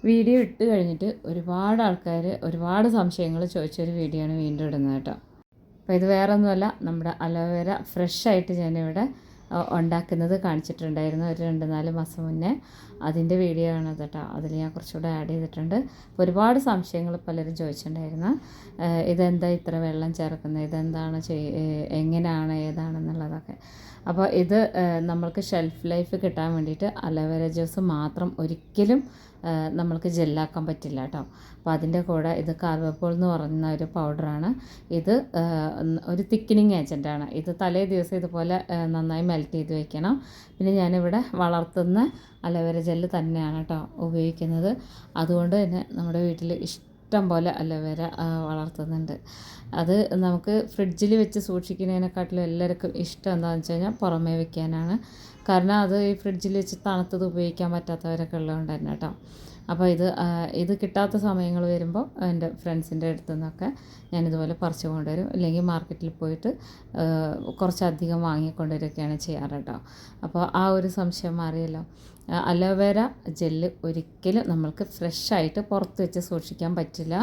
Video ഇട്ട് കഴിഞ്ഞിട്ട് ഒരുപാട് ആൾക്കാർ ഒരുപാട് സംശയങ്ങൾ ചോദിച്ചൊരു വീഡിയോ ആണ് വീണ്ടും ഇടുന്നത് കേട്ടോ. അപ്പോൾ ഇത് വേറെ ഒന്നുമല്ല, നമ്മുടെ അലോവേര ഫ്രഷായിട്ട് ഞാനിവിടെ ഉണ്ടാക്കുന്നത് കാണിച്ചിട്ടുണ്ടായിരുന്നു ഒരു 2-4 മാസം മുന്നേ. അതിൻ്റെ വീഡിയോ ആണ് കേട്ടോ. അതിൽ ഞാൻ കുറച്ചുകൂടെ ആഡ് ചെയ്തിട്ടുണ്ട്. അപ്പോൾ ഒരുപാട് സംശയങ്ങൾ പലരും ചോദിച്ചിട്ടുണ്ടായിരുന്നു. ഇതെന്താ ഇത്ര വെള്ളം ചേർക്കുന്നത്, ഇതെന്താണ് എങ്ങനെയാണ് ഏതാണെന്നുള്ളതൊക്കെ. അപ്പോൾ ഇത് നമ്മൾക്ക് ഷെൽഫ് ലൈഫ് കിട്ടാൻ വേണ്ടിയിട്ട് അലോവേര ജ്യൂസ് മാത്രം ഒരിക്കലും നമ്മൾക്ക് ജെല്ലാക്കാൻ പറ്റില്ല കേട്ടോ. അപ്പോൾ അതിൻ്റെ കൂടെ ഇത് കാർവപ്പോൾ എന്ന് പറയുന്ന ഒരു പൗഡറാണ്. ഇത് ഒരു തിക്കനിങ് ഏജൻറ്റാണ്. ഇത് തലേ ദിവസം ഇതുപോലെ നന്നായി മെൽറ്റ് ചെയ്ത് വെക്കണം. പിന്നെ ഞാനിവിടെ വളർത്തുന്ന അലോവേര ജെല്ല് തന്നെയാണ് കേട്ടോ ഉപയോഗിക്കുന്നത്. അതുകൊണ്ട് തന്നെ നമ്മുടെ വീട്ടിൽ ഇഷ്ടം പോലെ അലോവേര വളർത്തുന്നുണ്ട്. അത് നമുക്ക് ഫ്രിഡ്ജിൽ വെച്ച് സൂക്ഷിക്കുന്നതിനെക്കാട്ടിലും എല്ലാവർക്കും ഇഷ്ടം എന്താണെന്ന് വെച്ച് കഴിഞ്ഞാൽ പുറമേ വെക്കാനാണ്. കാരണം അത് ഈ ഫ്രിഡ്ജിൽ വെച്ച് തണുത്തത് ഉപയോഗിക്കാൻ പറ്റാത്തവരൊക്കെ ഉള്ളതുകൊണ്ട് തന്നെ കേട്ടോ. അപ്പോൾ ഇത് കിട്ടാത്ത സമയങ്ങൾ വരുമ്പോൾ എൻ്റെ ഫ്രണ്ട്സിൻ്റെ അടുത്തു നിന്നൊക്കെ ഞാനിതുപോലെ പറിച്ചു കൊണ്ടുവരും. അല്ലെങ്കിൽ മാർക്കറ്റിൽ പോയിട്ട് കുറച്ചധികം വാങ്ങിക്കൊണ്ടുവരികയൊക്കെയാണ് ചെയ്യാറ് കേട്ടോ. അപ്പോൾ ആ ഒരു സംശയം മാറിയല്ലോ. അലോവേര ജെല്ല് ഒരിക്കലും നമ്മൾക്ക് ഫ്രഷായിട്ട് പുറത്ത് വെച്ച് സൂക്ഷിക്കാൻ പറ്റില്ല.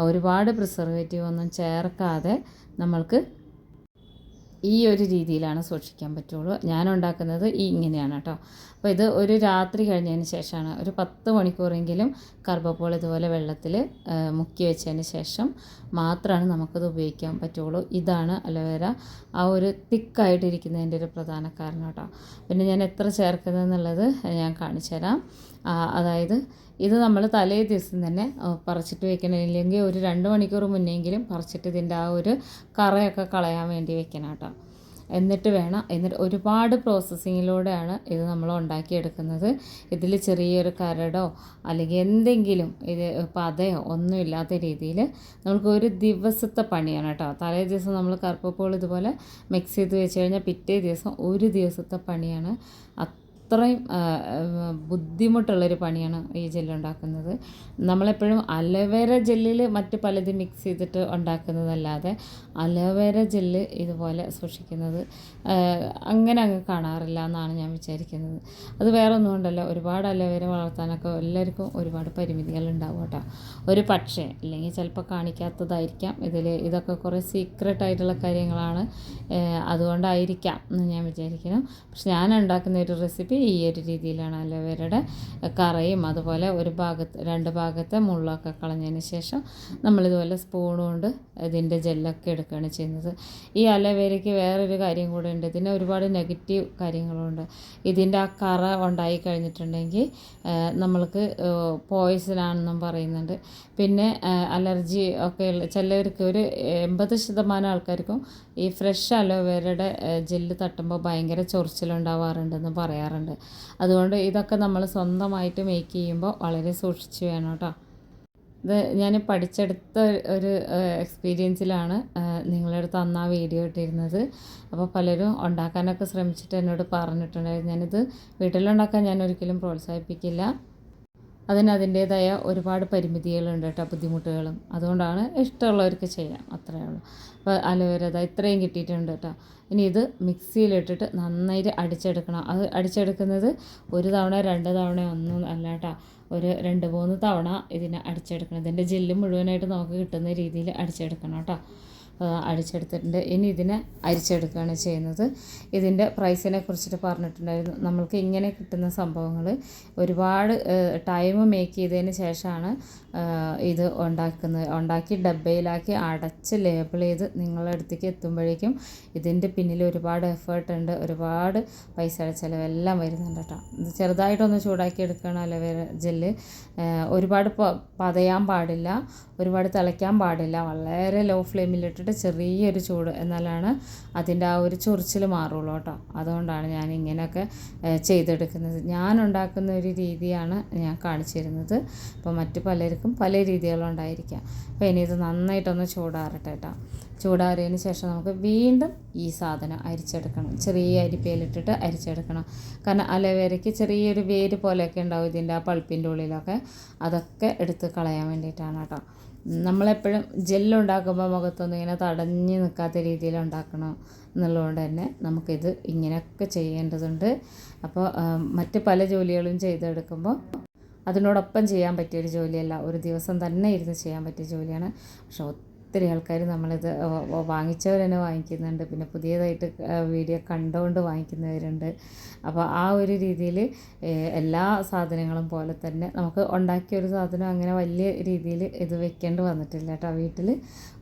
ഒരുപാട് പ്രിസർവേറ്റീവ് ഒന്നും ചേർക്കാതെ നമ്മൾക്ക് ഈ ഒരു രീതിയിലാണ് സൂക്ഷിക്കാൻ പറ്റുള്ളൂ. ഞാൻ ഉണ്ടാക്കുന്നത് ഇങ്ങനെയാണ് കേട്ടോ. അപ്പോൾ ഇത് ഒരു രാത്രി കഴിഞ്ഞതിന് ശേഷമാണ്, ഒരു 10 മണിക്കൂറെങ്കിലും കറുവപ്പോൾ ഇതുപോലെ വെള്ളത്തിൽ മുക്കി വെച്ചതിന് ശേഷം മാത്രമാണ് നമുക്കത് ഉപയോഗിക്കാൻ പറ്റുള്ളൂ. ഇതാണ് അലോവേര ആ ഒരു തിക്കായിട്ടിരിക്കുന്നതിൻ്റെ ഒരു പ്രധാന കാരണം കേട്ടോ. പിന്നെ ഞാൻ എത്ര ചേർക്കുന്നതെന്നുള്ളത് ഞാൻ കാണിച്ചു തരാം. അതായത് ഇത് നമ്മൾ തലേ ദിവസം തന്നെ പറിച്ചിട്ട് വെക്കണം. ഇല്ലെങ്കിൽ ഒരു 2 മണിക്കൂർ മുന്നെങ്കിലും പറിച്ചിട്ട് ഇതിൻ്റെ ആ ഒരു കറയൊക്കെ കളയാൻ വേണ്ടി വെക്കണം കേട്ടോ. എന്നിട്ട് ഒരുപാട് പ്രോസസ്സിങ്ങിലൂടെയാണ് ഇത് നമ്മൾ ഉണ്ടാക്കിയെടുക്കുന്നത്. ഇതിൽ ചെറിയൊരു കരടോ അല്ലെങ്കിൽ എന്തെങ്കിലും പതയോ ഒന്നും ഇല്ലാത്ത രീതിയിൽ നമുക്ക് ഒരു ദിവസത്തെ പണിയാണ് കേട്ടോ. തലേ ദിവസം നമ്മൾ കറുപ്പപ്പോൾ ഇതുപോലെ മിക്സ് ചെയ്ത് വെച്ച് കഴിഞ്ഞാൽ പിറ്റേ ദിവസം ഒരു ദിവസത്തെ പണിയാണ്. അത്രയും ബുദ്ധിമുട്ടുള്ളൊരു പണിയാണ് ഈ ജെല്ലുണ്ടാക്കുന്നത്. നമ്മളെപ്പോഴും അലോവേര ജെല്ലിൽ മറ്റ് പലതും മിക്സ് ചെയ്തിട്ട് ഉണ്ടാക്കുന്നതല്ലാതെ അലോവേര ജെല്ല് ഇതുപോലെ സൂക്ഷിക്കുന്നത് അങ്ങനെ അങ്ങ് കാണാറില്ല എന്നാണ് ഞാൻ വിചാരിക്കുന്നത്. അത് വേറെ ഒന്നും കൊണ്ടല്ല, ഒരുപാട് അലോവേര വളർത്താനൊക്കെ എല്ലാവർക്കും ഒരുപാട് പരിമിതികൾ ഉണ്ടാവും കേട്ടോ. ഒരു പക്ഷേ അല്ലെങ്കിൽ ചിലപ്പോൾ കാണിക്കാത്തതായിരിക്കാം. ഇതൊക്കെ കുറേ സീക്രട്ട് ആയിട്ടുള്ള കാര്യങ്ങളാണ്, അതുകൊണ്ടായിരിക്കാം എന്ന് ഞാൻ വിചാരിക്കുന്നു. പക്ഷെ ഞാൻ ഉണ്ടാക്കുന്ന ഒരു റെസിപ്പി ഈ ഒരു രീതിയിലാണ്. അലോവേരയുടെ കറയും അതുപോലെ രണ്ട് ഭാഗത്തെ മുള്ളൊക്കെ കളഞ്ഞതിന് ശേഷം നമ്മളിതുപോലെ സ്പൂൺ കൊണ്ട് ഇതിൻ്റെ ജെല്ലൊക്കെ എടുക്കുകയാണ് ചെയ്യുന്നത്. ഈ അലോവേരയ്ക്ക് വേറൊരു കാര്യം കൂടെ ഉണ്ട്. ഇതിന് ഒരുപാട് നെഗറ്റീവ് കാര്യങ്ങളുണ്ട്. ഇതിൻ്റെ ആ കറ ഉണ്ടായി കഴിഞ്ഞിട്ടുണ്ടെങ്കിൽ നമ്മൾക്ക് പോയ്സനാണെന്നും പറയുന്നുണ്ട്. പിന്നെ അലർജി ഒക്കെ ഉള്ള ചിലർക്ക് ഒരു 80% ആൾക്കാർക്കും ഈ ഫ്രഷ് അലോവേരയുടെ ജെല്ല് തട്ടുമ്പോൾ ഭയങ്കര ചൊറിച്ചിലുണ്ടാവാറുണ്ടെന്ന് പറയാറുണ്ട്. അതുകൊണ്ട് ഇതൊക്കെ നമ്മൾ സ്വന്തമായിട്ട് മേക്ക് ചെയ്യുമ്പോൾ വളരെ സൂക്ഷിച്ച് വേണം കേട്ടോ. ഇത് ഞാൻ പഠിച്ചെടുത്ത ഒരു എക്സ്പീരിയൻസിലാണ് നിങ്ങളുടെ അടുത്ത് അന്ന് ആ വീഡിയോ ഇട്ടിരുന്നത്. അപ്പോൾ പലരും ഉണ്ടാക്കാനൊക്കെ ശ്രമിച്ചിട്ട് എന്നോട് പറഞ്ഞിട്ടുണ്ടായിരുന്നു. ഞാനിത് വീട്ടിലുണ്ടാക്കാൻ ഞാൻ ഒരിക്കലും പ്രോത്സാഹിപ്പിക്കില്ല. അതിൻ്റേതായ ഒരുപാട് പരിമിതികളുണ്ട് കേട്ടോ, ബുദ്ധിമുട്ടുകളും. അതുകൊണ്ടാണ് ഇഷ്ടമുള്ളവർക്ക് ചെയ്യാം, അത്രയേ ഉള്ളൂ. അപ്പോൾ അലോവേര ഇത്രയും കിട്ടിയിട്ടുണ്ട് കേട്ടോ. ഇനി ഇത് മിക്സിയിലിട്ടിട്ട് നന്നായിട്ട് അടിച്ചെടുക്കണം. അത് അടിച്ചെടുക്കുന്നത് 1 തവണ 2 തവണ ഒന്നും അല്ല കേട്ടോ, ഒരു 2-3 തവണ ഇതിനെ അടിച്ചെടുക്കണം. ഇതിൻ്റെ ജെല്ല് മുഴുവനായിട്ട് നമുക്ക് കിട്ടുന്ന രീതിയിൽ അടിച്ചെടുക്കണം കേട്ടോ. അടിച്ചെടുത്തിട്ടുണ്ട്. ഇനി ഇതിനെ അരിച്ചെടുക്കുകയാണ് ചെയ്യുന്നത്. ഇതിൻ്റെ പ്രൈസിനെ കുറിച്ചിട്ട് പറഞ്ഞിട്ടുണ്ടായിരുന്നു. നമ്മൾക്ക് ഇങ്ങനെ കിട്ടുന്ന സംഭവങ്ങൾ ഒരുപാട് ടൈം മേക്ക് ചെയ്തതിന് ശേഷമാണ് ഇത് ഉണ്ടാക്കി ഡബ്ബയിലാക്കി അടച്ച് ലേബിൾ ചെയ്ത് നിങ്ങളുടെ അടുത്തേക്ക് എത്തുമ്പോഴേക്കും ഇതിൻ്റെ പിന്നിൽ ഒരുപാട് എഫേർട്ട് ഉണ്ട്, ഒരുപാട് പൈസയുടെ ചിലവെല്ലാം വരുന്നുണ്ട് കേട്ടോ. ഇത് ചെറുതായിട്ടൊന്ന് ചൂടാക്കി എടുക്കണം അലോവേര ജെല്ല്. ഒരുപാട് പതയാൻ പാടില്ല, ഒരുപാട് തിളയ്ക്കാൻ പാടില്ല. വളരെ ലോ ഫ്ലെയിമിലിട്ടിട്ട് ചെറിയൊരു ചൂട് എന്നാലാണ് അതിൻ്റെ ആ ഒരു ചൊറിച്ചിൽ മാറുള്ളൂ കേട്ടോ. അതുകൊണ്ടാണ് ഞാൻ ഇങ്ങനെയൊക്കെ ചെയ്തെടുക്കുന്നത്. ഞാൻ ഉണ്ടാക്കുന്ന ഒരു രീതിയാണ് ഞാൻ കാണിച്ചിരുന്നത്. അപ്പോൾ മറ്റു പലർക്കും പല രീതികളുണ്ടായിരിക്കാം. അപ്പോൾ ഇനി ഇത് നന്നായിട്ടൊന്ന് ചൂടാറട്ടെ കേട്ടോ. ചൂടാറിയതിന് ശേഷം നമുക്ക് വീണ്ടും ഈ സാധനം അരിച്ചെടുക്കണം. ചെറിയ അരിപ്പയിലിട്ടിട്ട് അരിച്ചെടുക്കണം. കാരണം അലോവേരയ്ക്ക് ചെറിയൊരു വേര് പോലെയൊക്കെ ഉണ്ടാവും ഇതിൻ്റെ ആ പൾപ്പിൻ്റെ ഉള്ളിലൊക്കെ. അതൊക്കെ എടുത്ത് കളയാൻ വേണ്ടിയിട്ടാണ് കേട്ടോ. നമ്മളെപ്പോഴും ജെല്ലുണ്ടാക്കുമ്പോൾ മുഖത്തൊന്നും ഇങ്ങനെ തടഞ്ഞ് നിൽക്കാത്ത രീതിയിൽ ഉണ്ടാക്കണം എന്നുള്ളതുകൊണ്ട് തന്നെ നമുക്കിത് ഇങ്ങനെയൊക്കെ ചെയ്യേണ്ടതുണ്ട്. അപ്പോൾ മറ്റ് പല ജോലികളും ചെയ്തെടുക്കുമ്പോൾ അതിനോടൊപ്പം ചെയ്യാൻ പറ്റിയൊരു ജോലിയല്ല, ഒരു ദിവസം തന്നെ ഇരുന്ന് ചെയ്യാൻ പറ്റിയ ജോലിയാണ്. പക്ഷെ ഒത്തിരി ആൾക്കാർ നമ്മളിത് വാങ്ങിച്ചവർ തന്നെ വാങ്ങിക്കുന്നുണ്ട്, പിന്നെ പുതിയതായിട്ട് വീഡിയോ കണ്ടുകൊണ്ട് വാങ്ങിക്കുന്നവരുണ്ട്. അപ്പോൾ ആ ഒരു രീതിയിൽ എല്ലാ സാധനങ്ങളും പോലെ തന്നെ നമുക്ക് ഉണ്ടാക്കിയൊരു സാധനം അങ്ങനെ വലിയ രീതിയിൽ ഇത് വെക്കേണ്ടി വന്നിട്ടില്ല കേട്ടോ. വീട്ടിൽ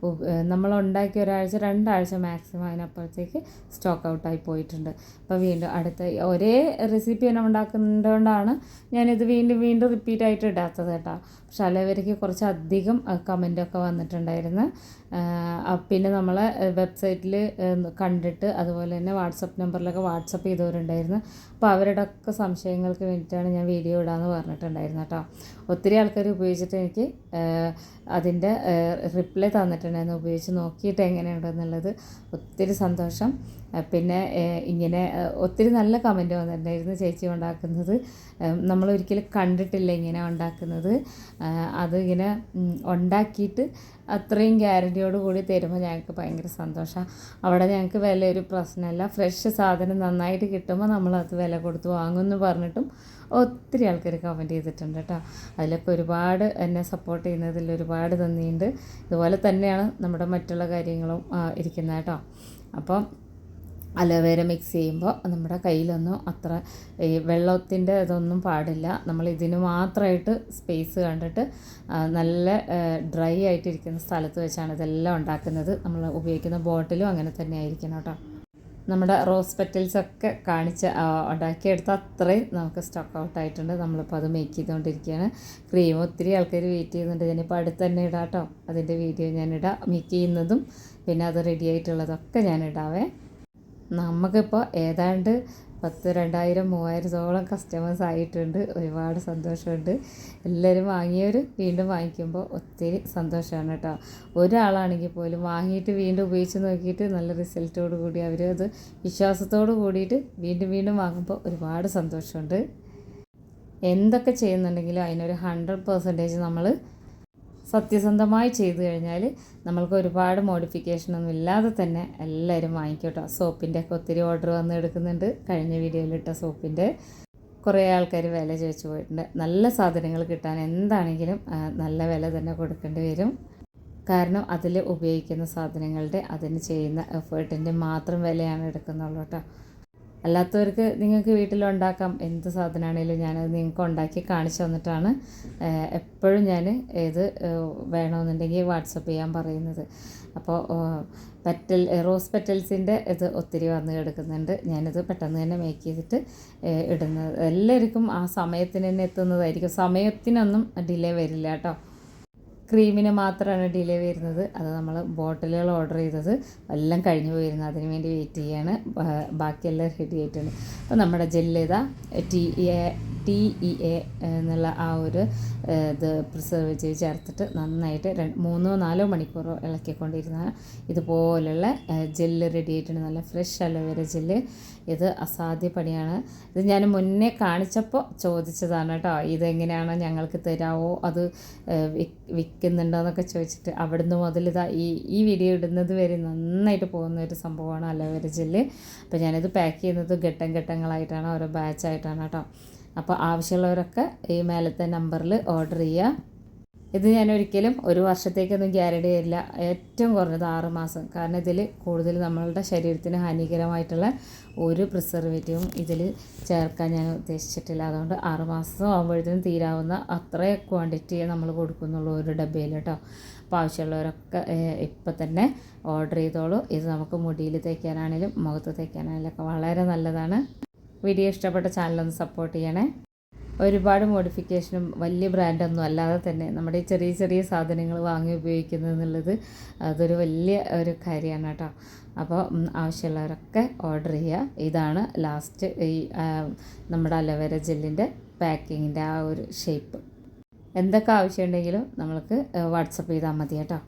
നമ്മൾ ഉണ്ടാക്കി ഒരാഴ്ച 2 ആഴ്ച മാക്സിമം, അതിനപ്പുറത്തേക്ക് സ്റ്റോക്ക് ഔട്ടായി പോയിട്ടുണ്ട്. അപ്പോൾ വീണ്ടും അടുത്ത ഒരേ റെസിപ്പി തന്നെ ഉണ്ടാക്കുന്നതുകൊണ്ടാണ് ഞാനിത് വീണ്ടും വീണ്ടും റിപ്പീറ്റായിട്ട് ഇടാത്തത് കേട്ടോ. പക്ഷെ അലവരയ്ക്ക് കുറച്ചധികം കമൻറ്റൊക്കെ വന്നിട്ടുണ്ടായിരുന്നു. പിന്നെ നമ്മളെ വെബ്സൈറ്റിൽ കണ്ടിട്ട് അതുപോലെ തന്നെ വാട്സപ്പ് നമ്പറിലൊക്കെ വാട്സപ്പ് ചെയ്തവരുണ്ടായിരുന്നു. അപ്പോൾ അവരുടെ ഒക്കെ സംശയങ്ങൾക്ക് വേണ്ടിയിട്ടാണ് ഞാൻ വീഡിയോ ഇടാമെന്ന് പറഞ്ഞിട്ടുണ്ടായിരുന്നു കേട്ടോ. ഒത്തിരി ആൾക്കാർ ഉപയോഗിച്ചിട്ട് എനിക്ക് അതിൻ്റെ റിപ്ലൈ തന്നിട്ടുണ്ടായിരുന്നു, ഉപയോഗിച്ച് നോക്കിയിട്ട് എങ്ങനെയുണ്ടെന്നുള്ളത്. ഒത്തിരി സന്തോഷം. പിന്നെ ഇങ്ങനെ ഒത്തിരി നല്ല കമൻറ്റ് വന്നിട്ടുണ്ടായിരുന്നു, ചേച്ചി ഉണ്ടാക്കുന്നത് നമ്മളൊരിക്കലും കണ്ടിട്ടില്ല ഇങ്ങനെ ഉണ്ടാക്കുന്നത്, അത് ഇങ്ങനെ ഉണ്ടാക്കിയിട്ട് അത്രയും ഗ്യാരൻറ്റിയോട് കൂടി തരുമ്പോൾ ഞങ്ങൾക്ക് ഭയങ്കര സന്തോഷമാണ്. അവിടെ ഞങ്ങൾക്ക് വില ഒരു പ്രശ്നമല്ല, ഫ്രഷ് സാധനം നന്നായിട്ട് കിട്ടുമ്പോൾ നമ്മളത് വില കൊടുത്ത് വാങ്ങുമെന്ന് പറഞ്ഞിട്ടും ഒത്തിരി ആൾക്കാർ കമൻറ്റ് ചെയ്തിട്ടുണ്ട് കേട്ടോ. അതിലൊക്കെ ഒരുപാട് എന്നെ സപ്പോർട്ട് ചെയ്യുന്നതിൽ ഒരുപാട് നന്ദിയുണ്ട്. ഇതുപോലെ തന്നെയാണ് നമ്മുടെ മറ്റുള്ള കാര്യങ്ങളും ഇരിക്കുന്നത് കേട്ടോ. അപ്പം അലോവേര മിക്സ് ചെയ്യുമ്പോൾ നമ്മുടെ കയ്യിലൊന്നും അത്ര ഈ വെള്ളത്തിൻ്റെ ഇതൊന്നും പാടില്ല. നമ്മൾ ഇതിന് മാത്രമായിട്ട് സ്പേസ് കണ്ടിട്ട് നല്ല ഡ്രൈ ആയിട്ടിരിക്കുന്ന സ്ഥലത്ത് വെച്ചാണ് ഇതെല്ലാം ഉണ്ടാക്കുന്നത്. നമ്മൾ ഉപയോഗിക്കുന്ന ബോട്ടിലും അങ്ങനെ തന്നെ ആയിരിക്കണം കേട്ടോ. നമ്മുടെ റോസ് പെറ്റൽസൊക്കെ കാണിച്ച് ഉണ്ടാക്കിയെടുത്ത അത്രയും നമുക്ക് സ്റ്റോക്ക് ഔട്ട് ആയിട്ടുണ്ട്. നമ്മളിപ്പോൾ അത് മേക്ക് ചെയ്തുകൊണ്ടിരിക്കുകയാണ്. ക്രീം ഒത്തിരി ആൾക്കാർ വെയിറ്റ് ചെയ്യുന്നുണ്ട്. ഞാനിപ്പോൾ അടുത്ത് തന്നെ ഇടാം കേട്ടോ. അതിൻ്റെ വീഡിയോ ഞാനിടാം, മേക്ക് ചെയ്യുന്നതും പിന്നെ അത് റെഡി ആയിട്ടുള്ളതൊക്കെ ഞാനിടാവേ. നമുക്കിപ്പോൾ ഏതാണ്ട് 10, 2000, 3000 കസ്റ്റമേഴ്സ് ആയിട്ടുണ്ട്. ഒരുപാട് സന്തോഷമുണ്ട്. എല്ലാവരും വാങ്ങിയവർ വീണ്ടും വാങ്ങിക്കുമ്പോൾ ഒത്തിരി സന്തോഷമാണ് കേട്ടോ. ഒരാളാണെങ്കിൽ പോലും വാങ്ങിയിട്ട് വീണ്ടും ഉപയോഗിച്ച് നോക്കിയിട്ട് നല്ല റിസൾട്ടോട് കൂടി അവർ അത് വിശ്വാസത്തോട് കൂടിയിട്ട് വീണ്ടും വീണ്ടും വാങ്ങുമ്പോൾ ഒരുപാട് സന്തോഷമുണ്ട്. എന്തൊക്കെ ചെയ്യുന്നുണ്ടെങ്കിലും അതിനൊരു 100% നമ്മൾ സത്യസന്ധമായി ചെയ്തു കഴിഞ്ഞാൽ നമ്മൾക്ക് ഒരുപാട് മോഡിഫിക്കേഷനൊന്നും ഇല്ലാതെ തന്നെ എല്ലാവരും വാങ്ങിക്കോട്ടോ. സോപ്പിൻ്റെ ഒക്കെ ഒത്തിരി ഓർഡർ വന്ന് എടുക്കുന്നുണ്ട്. കഴിഞ്ഞ വീഡിയോയിലിട്ട സോപ്പിൻ്റെ കുറേ ആൾക്കാർ വില ചോദിച്ചു പോയിട്ടുണ്ട്. നല്ല സാധനങ്ങൾ കിട്ടാൻ എന്താണെങ്കിലും നല്ല വില തന്നെ കൊടുക്കേണ്ടി വരും. കാരണം അതിൽ ഉപയോഗിക്കുന്ന സാധനങ്ങളുടെ അതിന് ചെയ്യുന്ന എഫേർട്ടിൻ്റെ മാത്രം വിലയാണ് എടുക്കുന്നുള്ളൂ കേട്ടോ. അല്ലാത്തവർക്ക് നിങ്ങൾക്ക് വീട്ടിലുണ്ടാക്കാം, എന്ത് സാധനമാണെങ്കിലും ഞാനത് നിങ്ങൾക്ക് ഉണ്ടാക്കി കാണിച്ചു തന്നിട്ടാണ് എപ്പോഴും ഞാൻ ഏത് വേണമെന്നുണ്ടെങ്കിൽ വാട്സപ്പ് ചെയ്യാൻ പറയുന്നത്. അപ്പോൾ റോസ് പെറ്റൽസിൻ്റെ ഇത് ഒത്തിരി വന്ന് കിടക്കുന്നുണ്ട്. ഞാനിത് പെട്ടെന്ന് തന്നെ മേക്ക് ചെയ്തിട്ട് ഇടുന്നത്. എല്ലാവർക്കും ആ സമയത്തിന് തന്നെ എത്തുന്നതായിരിക്കും, സമയത്തിനൊന്നും ഡിലേ വരില്ല കേട്ടോ. ക്രീമിന് മാത്രമാണ് ഡിലേ വരുന്നത്. അത് നമ്മൾ ബോട്ടിലുകൾ ഓർഡർ ചെയ്തത് എല്ലാം കഴിഞ്ഞു പോയിരുന്നു, അതിന് വേണ്ടി വെയിറ്റ് ചെയ്യാണ്. ബാക്കിയെല്ലാം റെഡി ആയിട്ടുണ്ട്. അപ്പോൾ നമ്മുടെ ജെല്ല് ഇതാ TEA എന്നുള്ള ആ ഒരു ഇത് പ്രിസർവേറ്റീവ് ചേർത്തിട്ട് നന്നായിട്ട് 3-4 മണിക്കൂറോ ഇളക്കിക്കൊണ്ടിരുന്ന ഇതുപോലുള്ള ജെല്ല് റെഡി ആയിട്ടുണ്ട്. നല്ല ഫ്രഷ് അലോവേര ജെല്ല്. ഇത് അസാധ്യ പണിയാണ്. ഇത് ഞാൻ മുന്നേ കാണിച്ചപ്പോൾ ചോദിച്ചതാണ് കേട്ടോ, ഇതെങ്ങനെയാണ് ഞങ്ങൾക്ക് തരാമോ, അത് വിൽക്കുന്നുണ്ടോ എന്നൊക്കെ ചോദിച്ചിട്ട്. അവിടുന്ന് മുതൽ ഇതാ ഈ വീഡിയോ ഇടുന്നത് വരെ നന്നായിട്ട് പോകുന്ന ഒരു സംഭവമാണ് അലോവേര ജെല്ല്. അപ്പോൾ ഞാനിത് പാക്ക് ചെയ്യുന്നത് ഘട്ടങ്ങളായിട്ടാണ്, ഓരോ ബാച്ചായിട്ടാണ് കേട്ടോ. അപ്പോൾ ആവശ്യമുള്ളവരൊക്കെ ഈ മേലത്തെ നമ്പറിൽ ഓർഡർ ചെയ്യുക. ഇത് ഞാൻ ഒരിക്കലും 1 വർഷത്തേക്കൊന്നും ഗ്യാരണ്ടി തരില്ല, ഏറ്റവും കുറഞ്ഞത് 6 മാസം. കാരണം ഇതിൽ കൂടുതൽ നമ്മളുടെ ശരീരത്തിന് ഹാനികരമായിട്ടുള്ള ഒരു പ്രിസർവേറ്റീവും ഇതിൽ ചേർക്കാൻ ഞാൻ ഉദ്ദേശിച്ചിട്ടില്ല. അതുകൊണ്ട് 6 മാസം ആകുമ്പോഴത്തേനും തീരാവുന്ന അത്രേ ക്വാണ്ടിറ്റിയെ നമ്മൾ കൊടുക്കുന്നുള്ളൂ ഒരു ഡബ്ബയിൽ കേട്ടോ. അപ്പോൾ ആവശ്യമുള്ളവരൊക്കെ ഇപ്പം തന്നെ ഓർഡർ ചെയ്തോളൂ. ഇത് നമുക്ക് മുടിയിൽ തേക്കാനാണെങ്കിലും മുഖത്ത് തേക്കാനാണെങ്കിലും ഒക്കെ വളരെ നല്ലതാണ്. വീഡിയോ ഇഷ്ടപ്പെട്ട ചാനലൊന്ന് സപ്പോർട്ട് ചെയ്യണേ. ഒരുപാട് മോഡിഫിക്കേഷനും വലിയ ബ്രാൻഡൊന്നും അല്ലാതെ തന്നെ നമ്മുടെ ഈ ചെറിയ സാധനങ്ങൾ വാങ്ങി ഉപയോഗിക്കുന്നത് എന്നുള്ളത് അതൊരു വലിയ ഒരു കാര്യമാണ് കേട്ടോ. അപ്പോൾ ആവശ്യമുള്ളവരൊക്കെ ഓർഡർ ചെയ്യുക. ഇതാണ് ലാസ്റ്റ് ഈ നമ്മുടെ അലോവേര ജെല്ലിൻ്റെ പാക്കിങ്ങിൻ്റെ ആ ഒരു ഷേപ്പ്. എന്തൊക്കെ ആവശ്യമുണ്ടെങ്കിലും നമ്മൾക്ക് വാട്സപ്പ് ചെയ്താൽ മതി കേട്ടോ.